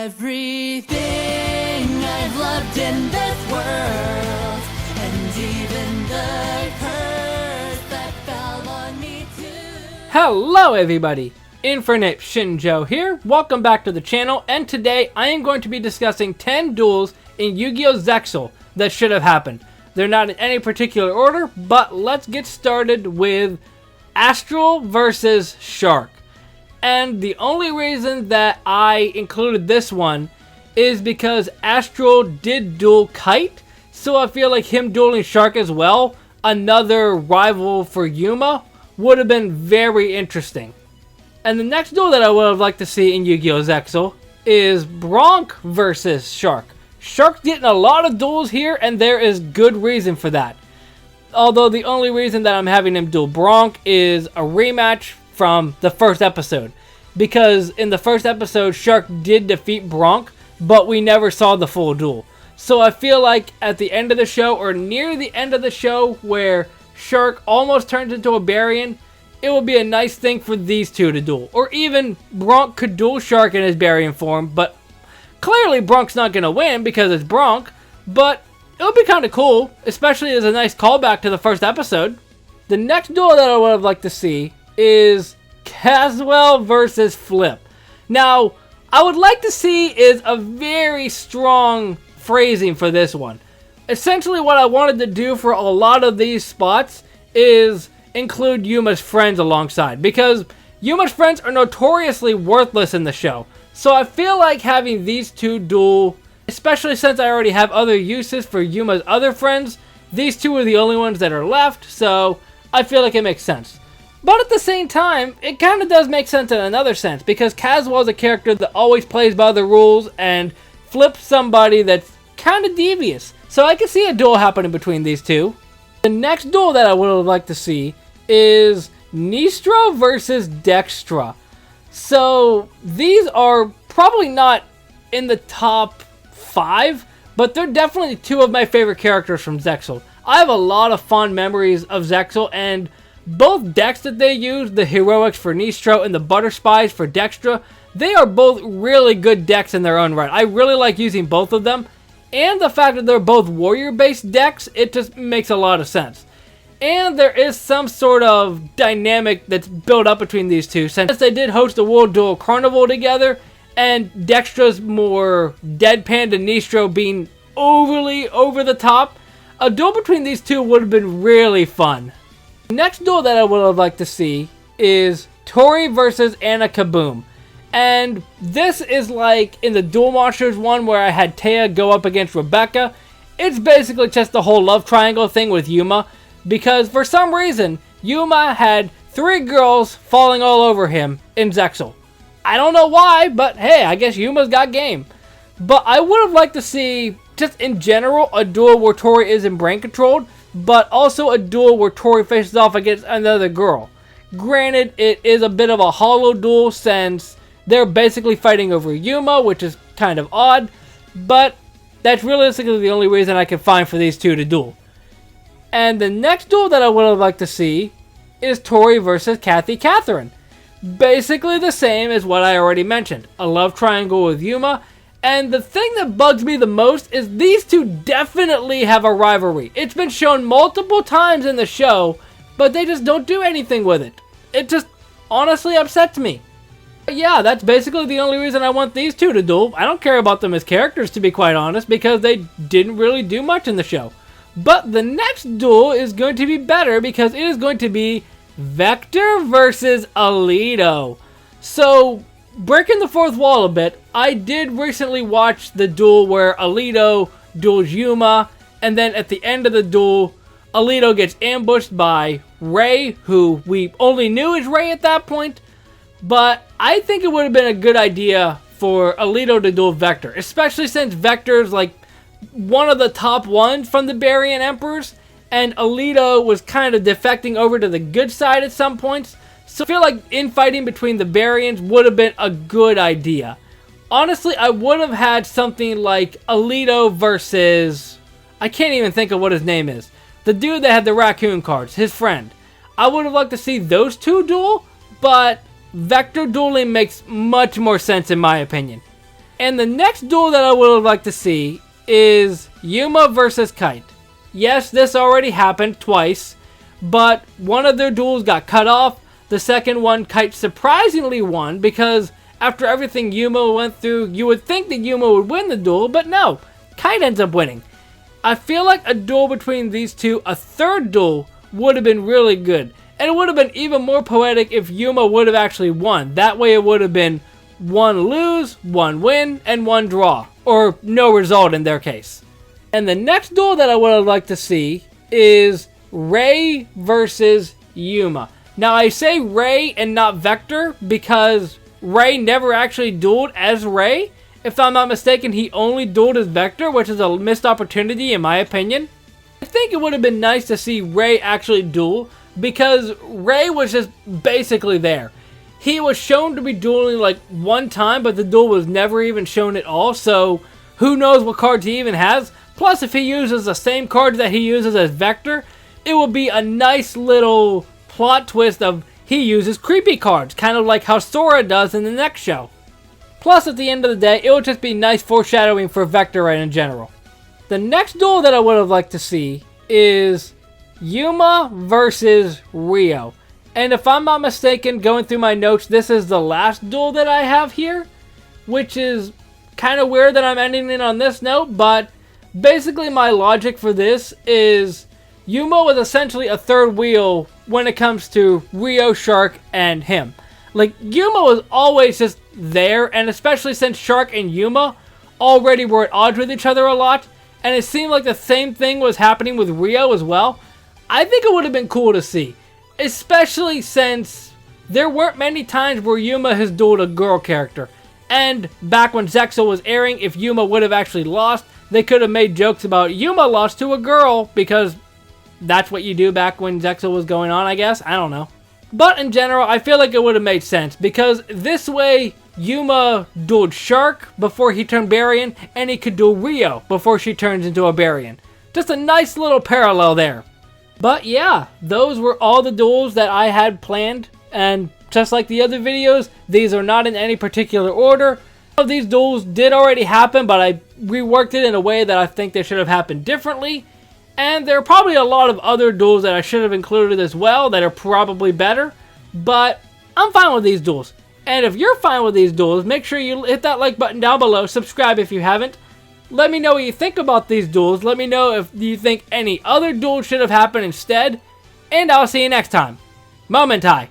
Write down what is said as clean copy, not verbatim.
Everything I've loved in this world, and even the curse that fell on me too. Hello everybody, Infinite Shinjo here. Welcome back to the channel, and today I am going to be discussing 10 duels in Yu-Gi-Oh ZeXal that should have happened. They're not in any particular order, but let's get started with Astral versus Shark. And the only reason that I included this one is because Astral did duel Kite, so I feel like him dueling Shark as well, another rival for Yuma, would have been very interesting. And the next duel that I would have liked to see in Yu-Gi-Oh ZeXal is Bronk versus Shark. Shark's getting a lot of duels here, and there is good reason for that. Although the only reason that I'm having him duel Bronk is a rematch from the first episode. Because in the first episode, Shark did defeat Bronk, but we never saw the full duel. So I feel like at the end of the show, or near the end of the show, where Shark almost turns into a Baryon, it would be a nice thing for these two to duel. Or even Bronk could duel Shark in his Baryon form, but clearly Bronk's not going to win because it's Bronk, but it would be kind of cool, especially as a nice callback to the first episode. The next duel that I would have liked to see is Caswell versus Flip. Now, I would like to see is a very strong phrasing for this one. Essentially what I wanted to do for a lot of these spots is include Yuma's friends alongside, because Yuma's friends are notoriously worthless in the show. So I feel like having these two duel, especially since I already have other uses for Yuma's other friends, these two are the only ones that are left, so I feel like it makes sense. But at the same time, it kind of does make sense in another sense, because Caswell is a character that always plays by the rules, and Flip's somebody that's kind of devious. So I can see a duel happening between these two. The next duel that I would have liked to see is Nistro versus Dextra. So these are probably not in the top 5, but they're definitely two of my favorite characters from ZeXal. I have a lot of fond memories of ZeXal, and both decks that they use, the Heroics for Nistro and the Butter Spies for Dextra, they are both really good decks in their own right. I really like using both of them, and the fact that they're both warrior-based decks, it just makes a lot of sense. And there is some sort of dynamic that's built up between these two, since they did host the World Duel Carnival together, and Dextra's more deadpan to Nistro being overly over the top. A duel between these two would have been really fun. The next duel that I would have liked to see is Tori versus Anna Kaboom. And this is like in the Duel Monsters one where I had Taya go up against Rebecca. It's basically just the whole love triangle thing with Yuma, because for some reason, Yuma had 3 girls falling all over him in ZeXal. I don't know why, but hey, I guess Yuma's got game. But I would have liked to see, just in general, a duel where Tori isn't brain controlled, but also a duel where Tori faces off against another girl. Granted, it is a bit of a hollow duel since they're basically fighting over Yuma, which is kind of odd, but that's realistically the only reason I can find for these two to duel. And the next duel that I would have liked to see is Tori versus Kathy Catherine. Basically the same as what I already mentioned, a love triangle with Yuma. And the thing that bugs me the most is these two definitely have a rivalry. It's been shown multiple times in the show, but they just don't do anything with it. It just honestly upsets me. But yeah, that's basically the only reason I want these two to duel. I don't care about them as characters, to be quite honest, because they didn't really do much in the show. But the next duel is going to be better because it is going to be Vector versus Alito. So, breaking the fourth wall a bit, I did recently watch the duel where Alito duels Yuma, and then at the end of the duel, Alito gets ambushed by Ray, who we only knew as Ray at that point. But I think it would have been a good idea for Alito to duel Vector, especially since Vector's like one of the top ones from the Baryon Emperors, and Alito was kind of defecting over to the good side at some points. So I feel like infighting between the Baryons would have been a good idea. Honestly, I would have had something like Alito versus, I can't even think of what his name is. The dude that had the raccoon cards, his friend. I would have liked to see those two duel, but Vector dueling makes much more sense in my opinion. And the next duel that I would have liked to see is Yuma versus Kite. Yes, this already happened twice, but one of their duels got cut off. The second one, Kite surprisingly won, because after everything Yuma went through, you would think that Yuma would win the duel, but no, Kite ends up winning. I feel like a duel between these two, a third duel, would have been really good. And it would have been even more poetic if Yuma would have actually won. That way it would have been one lose, one win, and one draw. Or no result in their case. And the next duel that I would have liked to see is Ray versus Yuma. Now I say Ray and not Vector because Ray never actually dueled as Ray. If I'm not mistaken, he only dueled as Vector, which is a missed opportunity in my opinion. I think it would have been nice to see Ray actually duel because Ray was just basically there. He was shown to be dueling like one time, but the duel was never even shown at all, so who knows what cards he even has. Plus, if he uses the same cards that he uses as Vector, it would be a nice little plot twist of he uses creepy cards, kind of like how Sora does in the next show. Plus, at the end of the day, it would just be nice foreshadowing for Vector right in general. The next duel that I would have liked to see is Yuma versus Rio. And if I'm not mistaken, going through my notes, this is the last duel that I have here, which is kind of weird that I'm ending it on this note, but basically my logic for this is Yuma was essentially a third wheel when it comes to Rio, Shark, and him. Like, Yuma was always just there, and especially since Shark and Yuma already were at odds with each other a lot, and it seemed like the same thing was happening with Rio as well, I think it would have been cool to see. Especially since there weren't many times where Yuma has dueled a girl character. And back when ZeXal was airing, if Yuma would have actually lost, they could have made jokes about Yuma lost to a girl, because that's what you do back when ZeXal was going on, I guess. I don't know. But in general, I feel like it would have made sense, because this way, Yuma dueled Shark before he turned Baryon, and he could duel Rio before she turns into a Baryon. Just a nice little parallel there. But yeah, those were all the duels that I had planned, and just like the other videos, these are not in any particular order. Some of these duels did already happen, but I reworked it in a way that I think they should have happened differently. And there are probably a lot of other duels that I should have included as well that are probably better, but I'm fine with these duels. And if you're fine with these duels, make sure you hit that like button down below, subscribe if you haven't. Let me know what you think about these duels, let me know if you think any other duels should have happened instead, and I'll see you next time. Momentai.